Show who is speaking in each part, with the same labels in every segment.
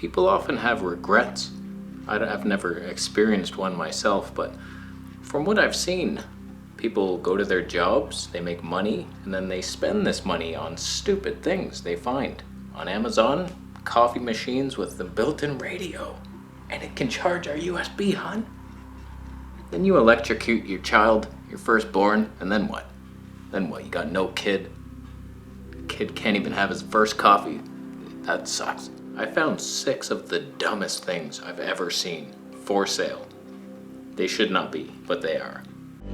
Speaker 1: People often have regrets. I've never experienced one myself, but from what I've seen, people go to their jobs, they make money, and then they spend this money on stupid things they find. On Amazon, coffee machines with the built-in radio. And it can charge our USB, hon. Then you electrocute your child, your firstborn, and then what? Then what? You got no kid. Kid can't even have his first coffee. That sucks. I found 6 of the dumbest things I've ever seen for sale. They should not be, but they are.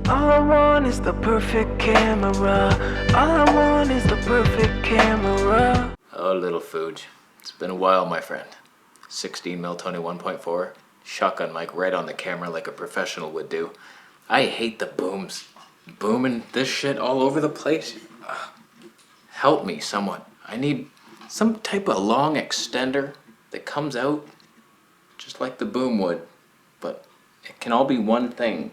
Speaker 2: All I want is the perfect camera. All I want is the perfect camera.
Speaker 1: Oh, little Fuji. It's been a while, my friend. 16mm Tony 1.4. Shotgun mic right on the camera like a professional would do. I hate the booms. Booming this shit all over the place. Ugh. Help me somewhat. I need some type of long extender that comes out just like the boom would, but it can all be one thing.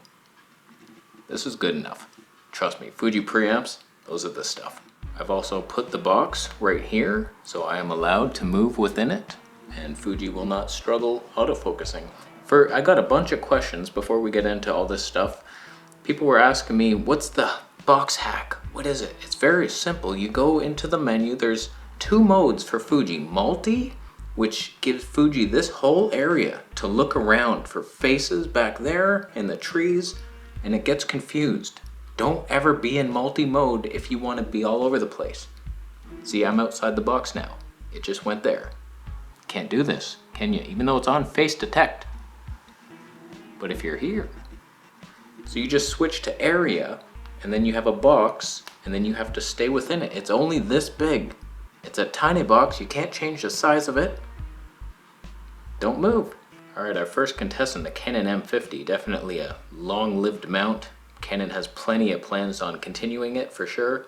Speaker 1: This is good enough. Trust me, Fuji preamps, those are the stuff. I've also put the box right here, so I am allowed to move within it, and Fuji will not struggle autofocusing. I got a bunch of questions before we get into all this stuff. People were asking me, what's the box hack? What is it? It's very simple. You go into the menu, there's 2 modes for Fuji. Multi, which gives Fuji this whole area to look around for faces back there in the trees, and it gets confused. Don't ever be in multi-mode if you want to be all over the place. See, I'm outside the box now. It just went there. Can't do this, can you? Even though it's on face detect. But if you're here, so you just switch to area, and then you have a box, and then you have to stay within it. It's only this big. It's a tiny box. You can't change the size of it. Don't move. All right, our first contestant, the Canon M50, definitely a long-lived mount. Canon has plenty of plans on continuing it for sure.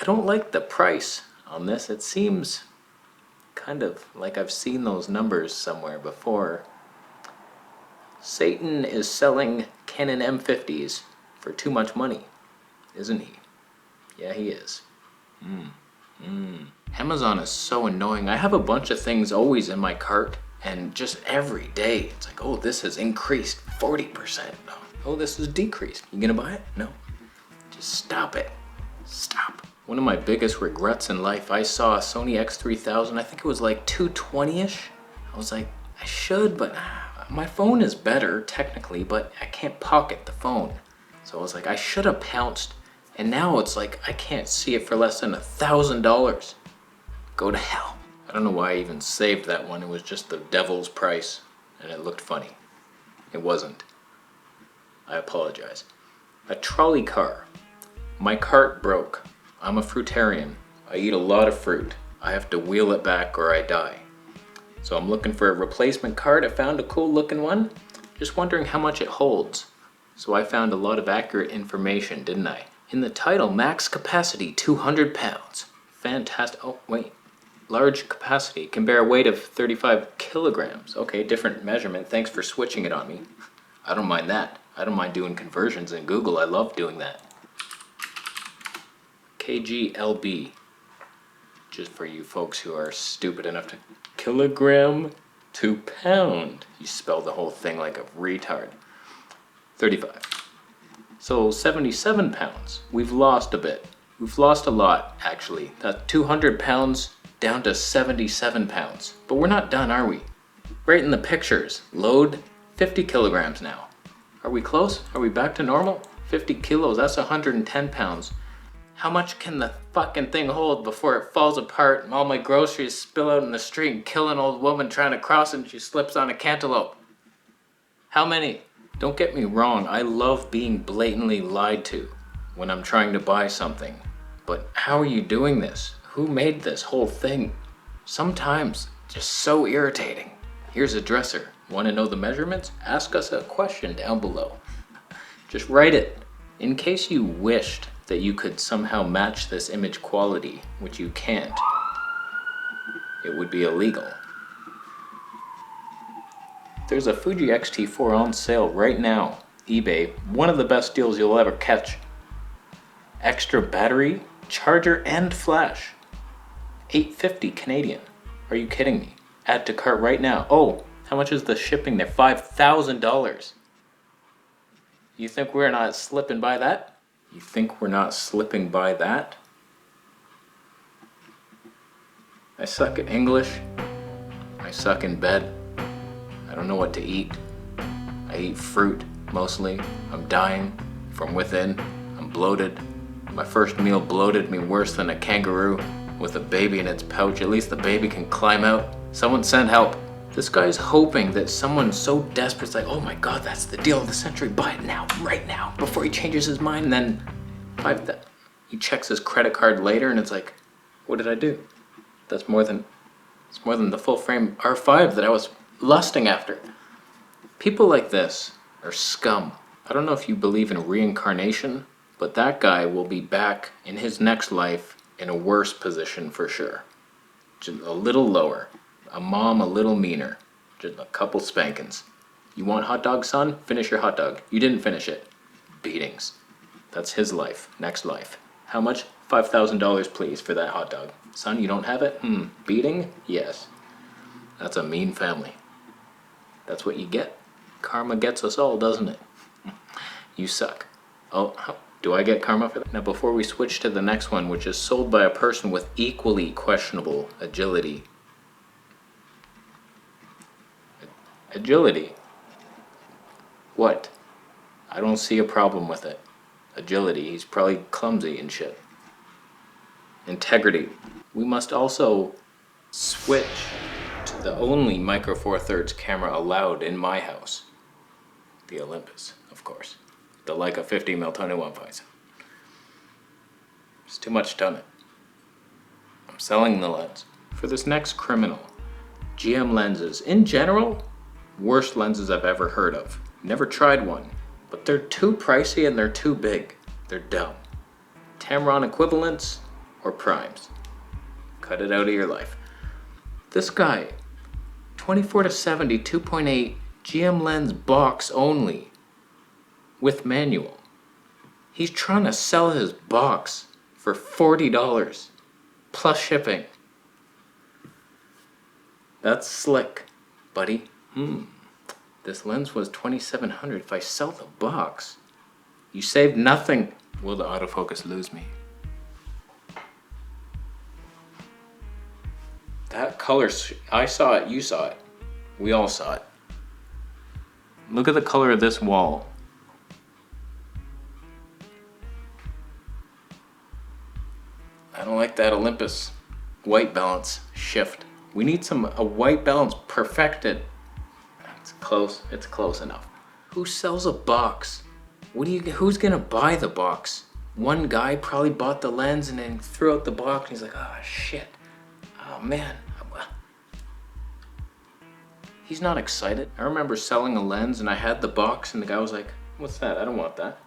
Speaker 1: I don't like the price on this. It seems kind of like I've seen those numbers somewhere before. Satan is selling Canon M50s for too much money, isn't he? Yeah, he is. Amazon is so annoying. I have a bunch of things always in my cart, and just every day it's like, oh, this has increased 40%. Oh, this has decreased. You gonna buy it? No. Just stop it. Stop. One of my biggest regrets in life, I saw a Sony X3000, I think it was like 220-ish. I was like, I should, but my phone is better technically, but I can't pocket the phone. So I was like, I should have pounced. And now it's like, I can't see it for less than $1,000. Go to hell. I don't know why I even saved that one. It was just the devil's price, and it looked funny. It wasn't. I apologize. A trolley car. My cart broke. I'm a fruitarian. I eat a lot of fruit. I have to wheel it back or I die. So I'm looking for a replacement cart. I found a cool looking one. Just wondering how much it holds. So I found a lot of accurate information, didn't I? In the title, max capacity 200 pounds. Fantastic. Oh, wait. Large capacity. Can bear a weight of 35 kilograms. Okay, different measurement. Thanks for switching it on me. I don't mind that. I don't mind doing conversions in Google. I love doing that. KGLB. Just for you folks who are stupid enough to... Kilogram to pound. You spell the whole thing like a retard. 35. So 77 pounds. We've lost a bit. We've lost a lot, actually. That's 200 pounds down to 77 pounds. But we're not done, are we? Right in the pictures. Load 50 kilograms now. Are we close? Are we back to normal? 50 kilos, that's 110 pounds. How much can the fucking thing hold before it falls apart and all my groceries spill out in the street and kill an old woman trying to cross and she slips on a cantaloupe? How many? Don't get me wrong, I love being blatantly lied to when I'm trying to buy something. But how are you doing this? Who made this whole thing? Sometimes, just so irritating. Here's a dresser. Want to know the measurements? Ask us a question down below. Just write it. In case you wished that you could somehow match this image quality, which you can't, it would be illegal. There's a Fuji XT4 on sale right now, eBay. One of the best deals you'll ever catch. Extra battery, charger, and flash. $850 Canadian. Are you kidding me? Add to cart right now. Oh, how much is the shipping there? $5,000. You think we're not slipping by that? You think we're not slipping by that? I suck at English. I suck in bed. I don't know what to eat. I eat fruit, mostly. I'm dying from within. I'm bloated. My first meal bloated me worse than a kangaroo with a baby in its pouch. At least the baby can climb out. Someone send help. This guy's hoping that someone so desperate is like, oh my God, that's the deal of the century. Buy it now, right now, before he changes his mind. And then he checks his credit card later and it's like, what did I do? It's more than the full frame R5 that I was lusting after. People like this are scum. I don't know if you believe in reincarnation, but that guy will be back in his next life in a worse position for sure. Just a little lower. A mom a little meaner. Just a couple spankings. You want hot dog, son? Finish your hot dog. You didn't finish it. Beatings. That's his life. Next life. How much? $5,000 please for that hot dog. Son, you don't have it? Beating? Yes. That's a mean family. That's what you get. Karma gets us all, doesn't it? You suck. Oh, do I get karma for that? Now before we switch to the next one, which is sold by a person with equally questionable agility. Agility? What? I don't see a problem with it. Agility, he's probably clumsy and shit. Integrity. We must also switch to the only Micro Four Thirds camera allowed in my house. The Olympus, of course. The Leica 50mm 21.7. It's too much done it. I'm selling the lens. For this next criminal, GM lenses. In general, worst lenses I've ever heard of. Never tried one, but they're too pricey and they're too big. They're dumb. Tamron equivalents or primes. Cut it out of your life. This guy, 24-70 2.8 GM lens box only with manual. He's trying to sell his box for $40 plus shipping. That's slick, buddy. This lens was $2,700. If I sell the box, you saved nothing. Will the autofocus lose me? That color, I saw it, you saw it. We all saw it. Look at the color of this wall. I don't like that Olympus white balance shift. We need a white balance perfected. It's close enough. Who sells a box? Who's gonna buy the box? One guy probably bought the lens and then threw out the box and he's like, oh shit. Oh man. He's not excited. I remember selling a lens and I had the box and the guy was like, what's that? I don't want that.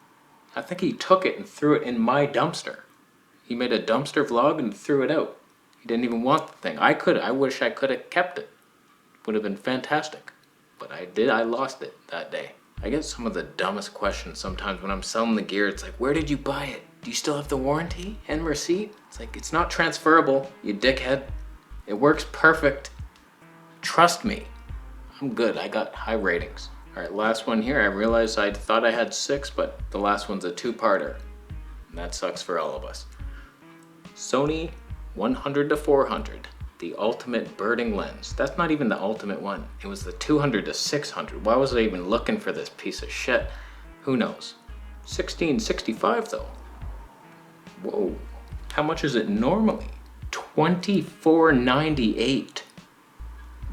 Speaker 1: I think he took it and threw it in my dumpster. He made a dumpster vlog and threw it out. He didn't even want the thing. I wish I could have kept it. Would have been fantastic. But I lost it that day. I get some of the dumbest questions sometimes when I'm selling the gear. It's like, where did you buy it? Do you still have the warranty and receipt? It's like, it's not transferable, you dickhead. It works perfect. Trust me. I'm good, I got high ratings. All right, last one here. I realized I thought I had 6, but the last one's a 2-parter. And that sucks for all of us. Sony 100-400, the ultimate birding lens. That's not even the ultimate one. It was the 200-600. Why was I even looking for this piece of shit? Who knows? 1665 though. Whoa, how much is it normally? $24.98.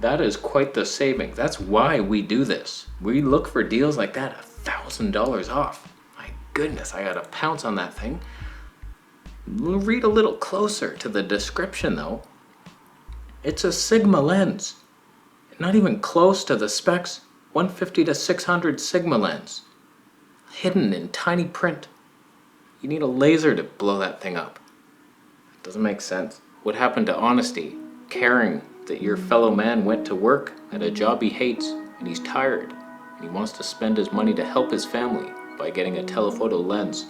Speaker 1: That is quite the saving. That's why we do this. We look for deals like that, $1,000 off. My goodness, I gotta pounce on that thing. We'll read a little closer to the description though. It's a Sigma lens. Not even close to the specs. 150-600 Sigma lens. Hidden in tiny print. You need a laser to blow that thing up. It doesn't make sense. What happened to honesty? Caring that your fellow man went to work at a job he hates and he's tired and he wants to spend his money to help his family by getting a telephoto lens.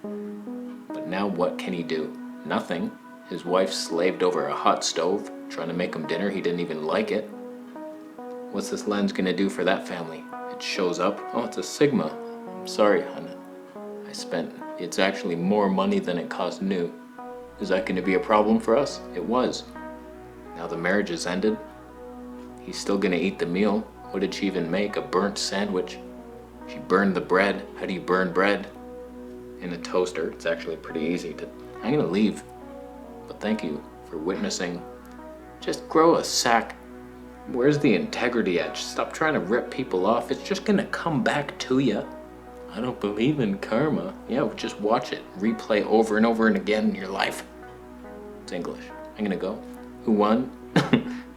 Speaker 1: But now what can he do? Nothing. His wife slaved over a hot stove trying to make him dinner. He didn't even like it. What's this lens gonna do for that family? It shows up. Oh, it's a Sigma. I'm sorry, hon. It's actually more money than it cost new. Is that gonna be a problem for us? It was. Now the marriage is ended. He's still gonna eat the meal. What did she even make? A burnt sandwich. She burned the bread. How do you burn bread? In a toaster. It's actually pretty easy to... I'm gonna leave. But thank you for witnessing. Just grow a sack. Where's the integrity at? Stop trying to rip people off. It's just gonna come back to you. I don't believe in karma. Yeah, just watch it. Replay over and over and again in your life. It's English. I'm gonna go. Who won?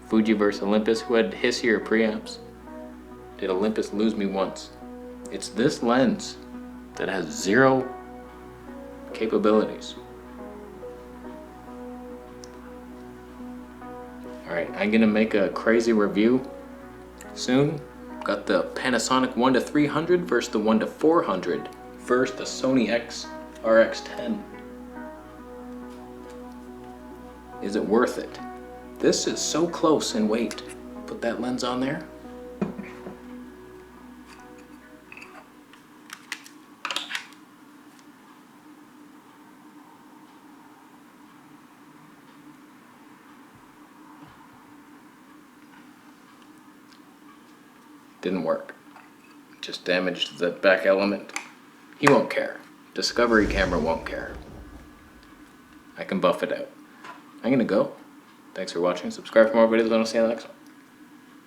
Speaker 1: Fuji versus Olympus. Who had hissier preamps? Did Olympus lose me once? It's this lens that has 0 capabilities. Alright, I'm gonna make a crazy review soon. Got the Panasonic 1-300 versus the 1-400 versus the Sony RX10. Is it worth it? This is so close in weight. Put that lens on there. Didn't work. Just damaged the back element. He won't care. Discovery camera won't care. I can buff it out. I'm gonna go. Thanks for watching. Subscribe for more videos and I'll see you in the next one.